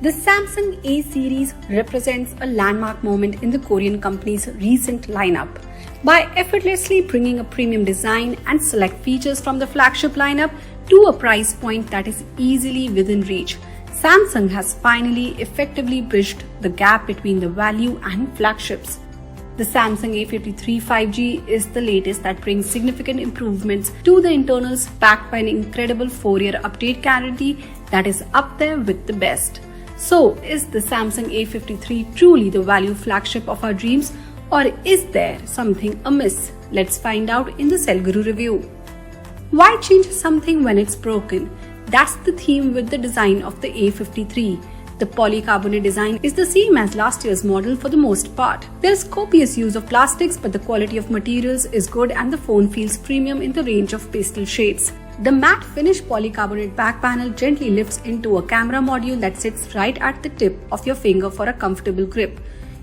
The Samsung A series represents a landmark moment in the Korean company's recent lineup. By effortlessly bringing a premium design and select features from the flagship lineup to a price point that is easily within reach, Samsung has finally effectively bridged the gap between the value and flagships. The Samsung A53 5G is the latest that brings significant improvements to the internals, backed by an incredible 4-year update guarantee that is up there with the best. So, is the Samsung A53 truly the value flagship of our dreams, or is there something amiss? Let's find out in the Cell Guru review. Why change something when it's broken? That's the theme with the design of the A53. The polycarbonate design is the same as last year's model for the most part. There is copious use of plastics, but the quality of materials is good and the phone feels premium in the range of pastel shades. The matte finish polycarbonate back panel gently lifts into a camera module that sits right at the tip of your finger for a comfortable grip.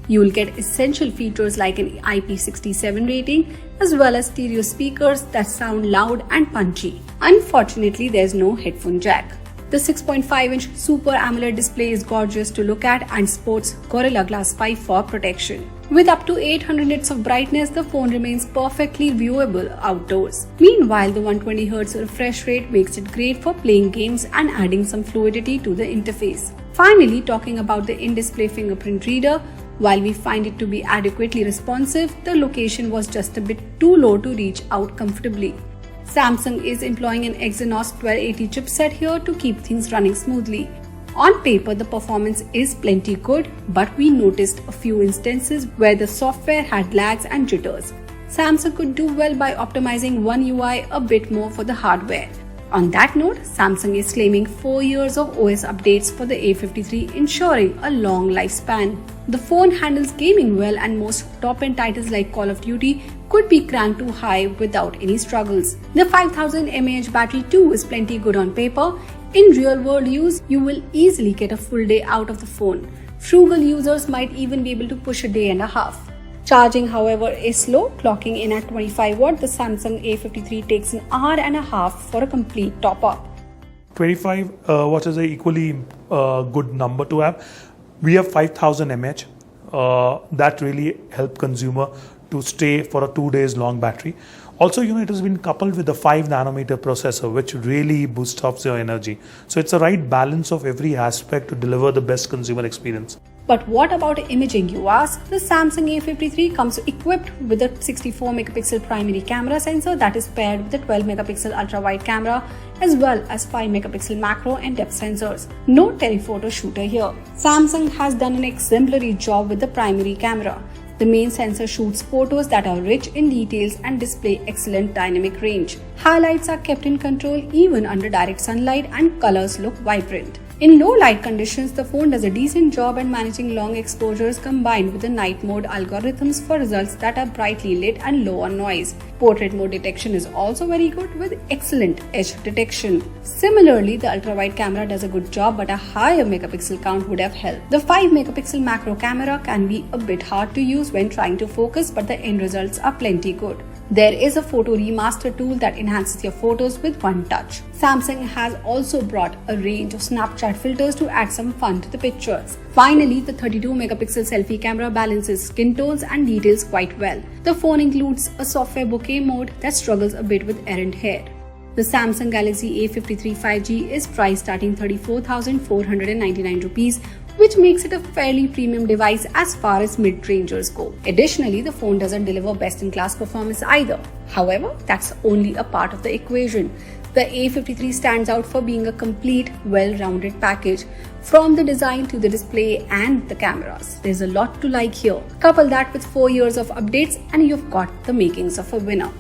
You will get essential features like an IP67 rating as well as stereo speakers that sound loud and punchy. Unfortunately, there is no headphone jack. The 6.5-inch Super AMOLED display is gorgeous to look at and sports Gorilla Glass 5 for protection. With up to 800 nits of brightness, the phone remains perfectly viewable outdoors. Meanwhile, the 120Hz refresh rate makes it great for playing games and adding some fluidity to the interface. Finally, talking about the in-display fingerprint reader, while we find it to be adequately responsive, the location was just a bit too low to reach out comfortably. Samsung is employing an Exynos 1280 chipset here to keep things running smoothly. On paper, the performance is plenty good, but we noticed a few instances where the software had lags and jitters. Samsung could do well by optimizing One UI a bit more for the hardware. On that note, Samsung is claiming 4 years of OS updates for the A53, ensuring a long lifespan. The phone handles gaming well and most top-end titles like Call of Duty could be cranked to high without any struggles. The 5000 mAh battery too is plenty good on paper. In real-world use, you will easily get a full day out of the phone. Frugal users might even be able to push a day and a half. Charging, however, is slow, clocking in at 25 watt. The Samsung A53 takes an hour and a half for a complete top-up. 25 watts is an equally good number to have. We have 5000 mAh. That really help consumer to stay for a 2 days long battery. Also, it has been coupled with the 5 nanometer processor, which really boosts up your energy. So it's a right balance of every aspect to deliver the best consumer experience. But what about imaging, you ask? The Samsung A53 comes equipped with a 64 megapixel primary camera sensor that is paired with a 12 megapixel ultra-wide camera as well as 5 megapixel macro and depth sensors. No telephoto shooter here. Samsung has done an exemplary job with the primary camera. The main sensor shoots photos that are rich in details and display excellent dynamic range. Highlights are kept in control even under direct sunlight and colors look vibrant. In low light conditions, the phone does a decent job at managing long exposures combined with the night mode algorithms for results that are brightly lit and low on noise. Portrait mode detection is also very good with excellent edge detection. Similarly, the ultra-wide camera does a good job, but a higher megapixel count would have helped. The 5 megapixel macro camera can be a bit hard to use when trying to focus, but the end results are plenty good. There is a photo remaster tool that enhances your photos with one touch. Samsung has also brought a range of Snapchat filters to add some fun to the pictures. Finally, the 32 megapixel selfie camera balances skin tones and details quite well. The phone includes a software bokeh mode that struggles a bit with errant hair. The Samsung Galaxy A53 5G is priced starting 34,499 rupees, which makes it a fairly premium device as far as mid-rangers go. Additionally, the phone doesn't deliver best-in-class performance either. However, that's only a part of the equation. The A53 stands out for being a complete, well-rounded package, from the design to the display and the cameras. There's a lot to like here. Couple that with 4 years of updates and you've got the makings of a winner.